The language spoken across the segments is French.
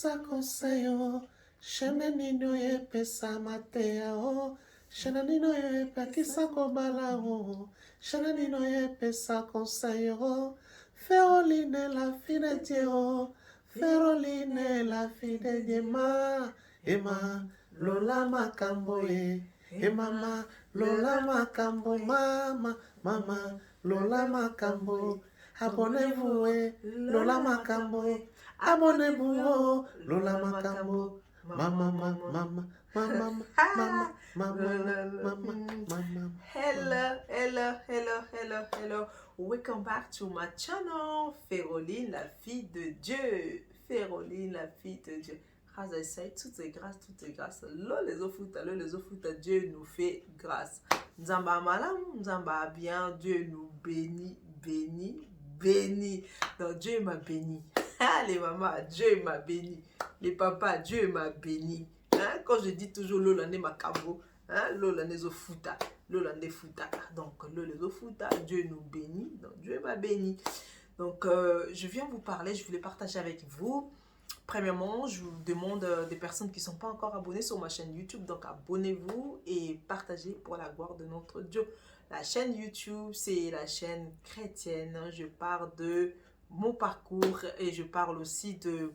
pesa conseil, shana nino ye pesa matea, shana nino ye pesa kobala, shana nino ye pesa conseil, Féroline la fille de Dieu, Féroline la fille de Dieu, Emma, Lola Makambo, Mama, Lola Makambo, Mama, Lola Makambo. Abonnez-vous, Lola Makambo. Abonnez-vous, Lola Makambo. Mama. Hello. Welcome back to my channel, Féroline, la fille de Dieu. Féroline, la fille de Dieu. Grâce à ça, toutes les grâces. Là, les offres, Dieu nous fait grâce. Nzamba malam, Nzamba bien, Dieu nous bénit. Donc, Dieu m'a béni. Les mamans, Dieu m'a béni. Les papas, Dieu m'a béni. Hein? Quand je dis toujours Lolane Makabo, hein? Lolane Zofuta, Lolane Futa. Donc, Lolane Zofuta, Dieu nous bénit. Donc, Dieu m'a béni. Donc, je viens vous parler, je voulais partager avec vous. Premièrement, je vous demande des personnes qui ne sont pas encore abonnées sur ma chaîne YouTube. Donc, abonnez-vous et partagez pour la gloire de notre Dieu. La chaîne YouTube, c'est la chaîne chrétienne. Je parle de mon parcours et je parle aussi de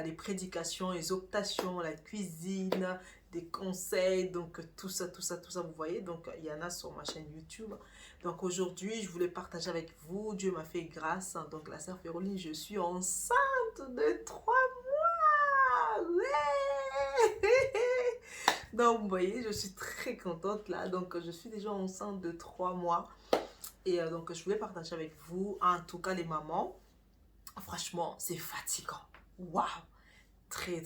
les prédications, les optations, la cuisine, des conseils, donc tout ça, vous voyez. Donc, il y en a sur ma chaîne YouTube. Donc, aujourd'hui, je voulais partager avec vous. Dieu m'a fait grâce. Donc, la sœur Féroline, je suis enceinte de 3 mois. Ouais. Donc, vous voyez, je suis très contente là. Donc, je suis déjà enceinte de 3 mois. Et donc, je voulais partager avec vous, en tout cas les mamans. Franchement, c'est fatigant. Waouh! Très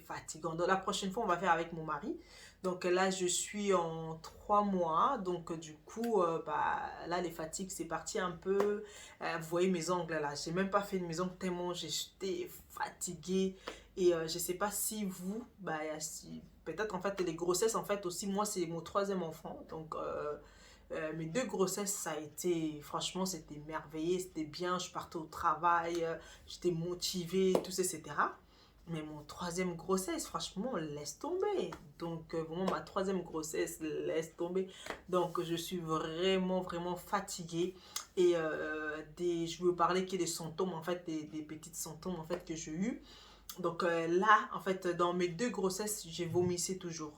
fatigant. Donc, la prochaine fois, on va faire avec mon mari. Donc, là, je suis en 3 mois. Donc, du coup, là, les fatigues, c'est parti un peu. Vous voyez mes ongles là. J'ai même pas fait de mes ongles tellement j'étais fatiguée. Et je sais pas si vous, peut-être en fait, les grossesses, en fait, aussi, moi, c'est mon 3e enfant. Donc, mes 2 grossesses, ça a été, franchement, c'était merveilleux, c'était bien. Je partais au travail, j'étais motivée, tout ça, etc. Mais mon 3e grossesse, franchement, laisse tomber. Donc, vraiment, ma 3e grossesse, laisse tomber. Donc, je suis vraiment fatiguée. Et je veux parler des symptômes, en fait, des petites symptômes, en fait, que j'ai eu. Donc, là, en fait, dans mes 2 grossesses, j'ai vomissé toujours.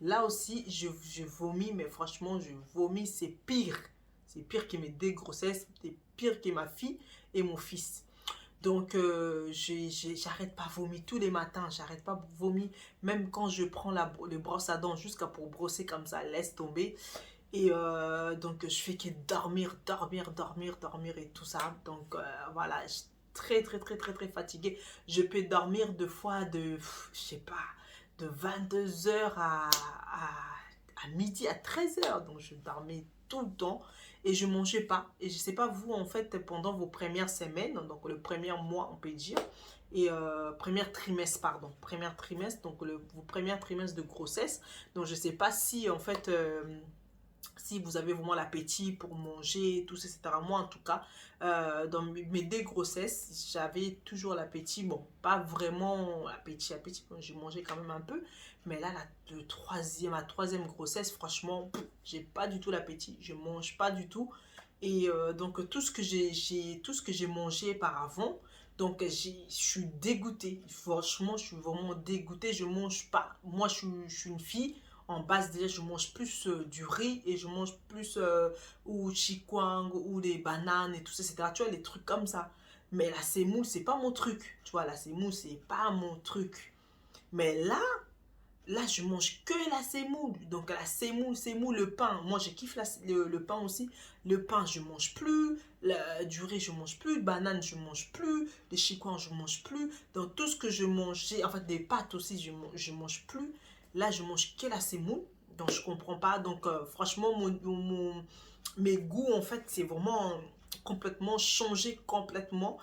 Là aussi, je vomis, mais franchement, je vomis, c'est pire. C'est pire que mes 2 grossesses, c'est pire que ma fille et mon fils. Donc, j'arrête pas vomir tous les matins, j'arrête pas vomir. Même quand je prends le brosse à dents jusqu'à pour brosser comme ça, laisse tomber. Et donc, je fais que dormir et tout ça. Donc, voilà, je suis très fatiguée. Je peux dormir deux fois je sais pas, de 22h à midi, à 13h. Donc, je dormais tout le temps et je mangeais pas. Et je sais pas vous, en fait, pendant vos premières semaines, donc le premier mois, on peut dire, et premier trimestre, donc vos premiers trimestres de grossesse. Donc, je sais pas si, en fait, si vous avez vraiment l'appétit pour manger, tout ça, etc. Moi, en tout cas, dans mes 2 grossesses, j'avais toujours l'appétit. Bon, pas vraiment appétit, j'ai mangé quand même un peu. Mais là, ma 3e grossesse, franchement, j'ai pas du tout l'appétit. Je mange pas du tout. Et donc, tout ce que j'ai mangé par avant, donc je suis dégoûtée. Franchement, je suis vraiment dégoûtée. Je mange pas. Moi, je suis une fille. En base, déjà, je mange plus du riz et je mange plus ou chikwang ou des bananes et tout ça, etc. Tu vois, les trucs comme ça. Mais la semoule, c'est pas mon truc. Tu vois, la semoule, c'est pas mon truc. Mais là, je mange que la semoule. Donc, la semoule, le pain. Moi, je kiffe le pain aussi. Le pain, je mange plus. Du riz, je mange plus. Banane, je mange plus. Les chikwang, je mange plus. Donc, tout ce que je mangeais, en fait, des pâtes aussi, je mange plus. Là, je mange que la semoule. Donc, je comprends pas. Donc, franchement, mes goûts, en fait, c'est vraiment complètement changé, complètement.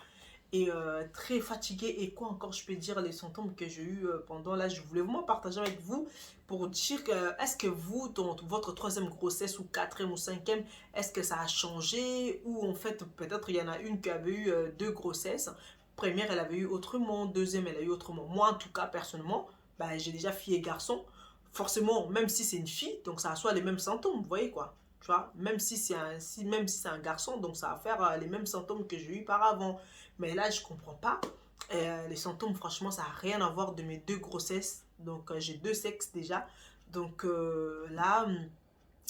Et très fatiguée. Et quoi encore, je peux dire les symptômes que j'ai eu pendant là. Je voulais vraiment partager avec vous pour dire que est-ce que vous, dans votre 3e grossesse ou 4e ou 5e, est-ce que ça a changé? Ou en fait, peut-être il y en a une qui avait eu 2 grossesses. première, elle avait eu autrement. Deuxième, elle a eu autrement. Moi, en tout cas, personnellement, bah, j'ai déjà fille et garçon. Forcément, même si c'est une fille, donc ça a soit les mêmes symptômes, vous voyez quoi. Tu vois, même si c'est un garçon, donc ça va faire les mêmes symptômes que j'ai eu par avant. Mais là, je comprends pas. Les symptômes, franchement, ça n'a rien à voir de mes 2 grossesses. Donc, j'ai 2 sexes déjà. Donc, là,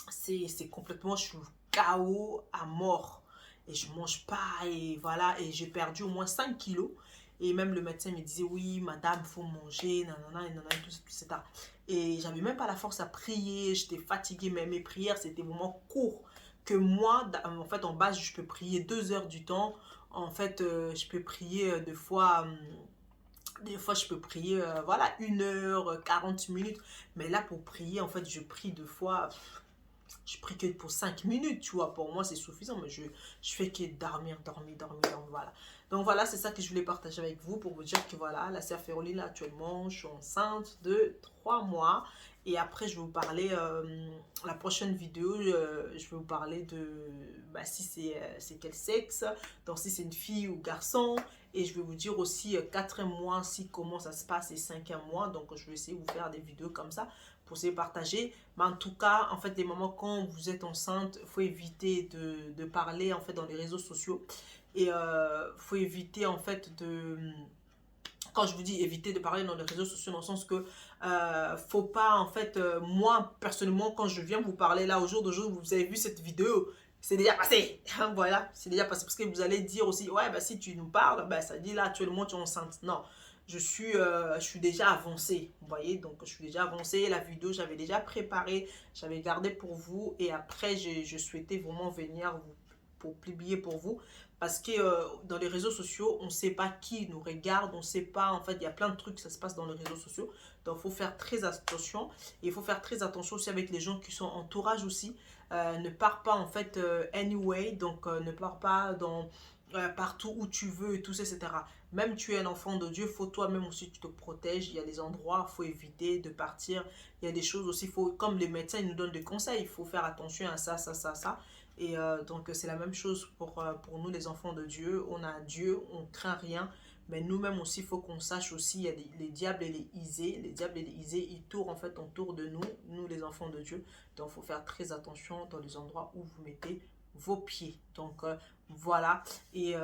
c'est complètement, je suis KO à mort. Et je mange pas, et voilà. Et j'ai perdu au moins 5 kilos. Et même le médecin me disait, oui, madame, il faut manger, nanana, nanana, tout ça, etc. Et j'avais même pas la force à prier, j'étais fatiguée, mais mes prières, c'était vraiment court. Que moi, en fait, en base, je peux prier 2 heures du temps. En fait, je peux prier des fois, je peux prier, voilà, 1 heure, 40 minutes. Mais là, pour prier, en fait, je prie 2 fois. Je prie que pour 5 minutes, tu vois. Pour moi, c'est suffisant. Mais je fais que dormir, dormir, dormir, dormir. Voilà. Donc, voilà, c'est ça que je voulais partager avec vous pour vous dire que voilà, la sœur Féroline, là, actuellement, je suis enceinte de 3 mois. Et après, je vais vous parler, la prochaine vidéo, je vais vous parler de bah, si c'est quel sexe, donc si c'est une fille ou garçon. Et je vais vous dire aussi 4 mois, si comment ça se passe, et 5e mois. Donc, je vais essayer de vous faire des vidéos comme ça pour essayer de partager. Mais en tout cas, en fait, des moments quand vous êtes enceinte, il faut éviter de parler en fait dans les réseaux sociaux. Et faut éviter en fait de... Quand je vous dis éviter de parler dans les réseaux sociaux, dans le sens que faut pas en fait... moi, personnellement, quand je viens vous parler là, au jour d'aujourd'hui, vous avez vu cette vidéo, c'est déjà passé. Voilà, c'est déjà passé. Parce que vous allez dire aussi, ouais, bah, si tu nous parles, bah, ça dit là, actuellement, tu es enceinte. Non, je suis déjà avancée. Vous voyez, donc je suis déjà avancée. La vidéo, j'avais déjà préparé, j'avais gardé pour vous. Et après, je souhaitais vraiment venir pour publier pour vous. Parce que dans les réseaux sociaux, on ne sait pas qui nous regarde, on ne sait pas, en fait, il y a plein de trucs, ça se passe dans les réseaux sociaux. Donc, il faut faire très attention. Et il faut faire très attention aussi avec les gens qui sont entourage aussi. Ne pars pas, en fait, anyway. Donc, ne pars pas partout où tu veux et tout ça, etc. Même tu es un enfant de Dieu, il faut toi-même aussi tu te protèges. Il y a des endroits, il faut éviter de partir. Il y a des choses aussi, comme les médecins ils nous donnent des conseils, il faut faire attention à ça, ça, ça, ça. Et donc, c'est la même chose pour nous, les enfants de Dieu. On a Dieu, on craint rien. Mais nous-mêmes aussi, il faut qu'on sache aussi, il y a les diables et les isées. Les diables et les isées, ils tournent en fait autour de nous, nous les enfants de Dieu. Donc, il faut faire très attention dans les endroits où vous mettez vos pieds. Donc, voilà. Et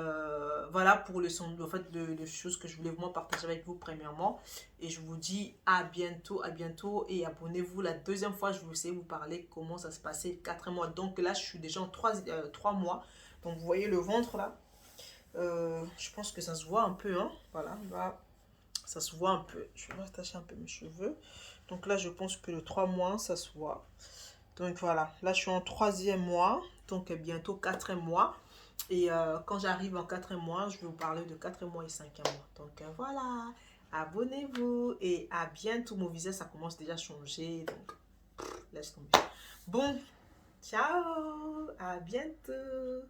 voilà pour le son en fait, de choses que je voulais vraiment partager avec vous premièrement. Et je vous dis à bientôt, à bientôt. Et abonnez-vous. La deuxième fois, je vais essayer de vous parler comment ça se passait 4 mois. Donc là, je suis déjà en 3 mois. Donc, vous voyez le ventre là. Je pense que ça se voit un peu. Hein. Voilà, là, ça se voit un peu. Je vais attacher un peu mes cheveux. Donc là, je pense que le 3 mois, ça se voit. Donc voilà, là, je suis en 3e mois. Donc bientôt 4e mois. Et quand j'arrive en 4e mois, je vais vous parler de 4e mois et 5e mois. Donc voilà, abonnez-vous et à bientôt. Mon visage, ça commence déjà à changer. Donc, laisse tomber. Bon, ciao, à bientôt.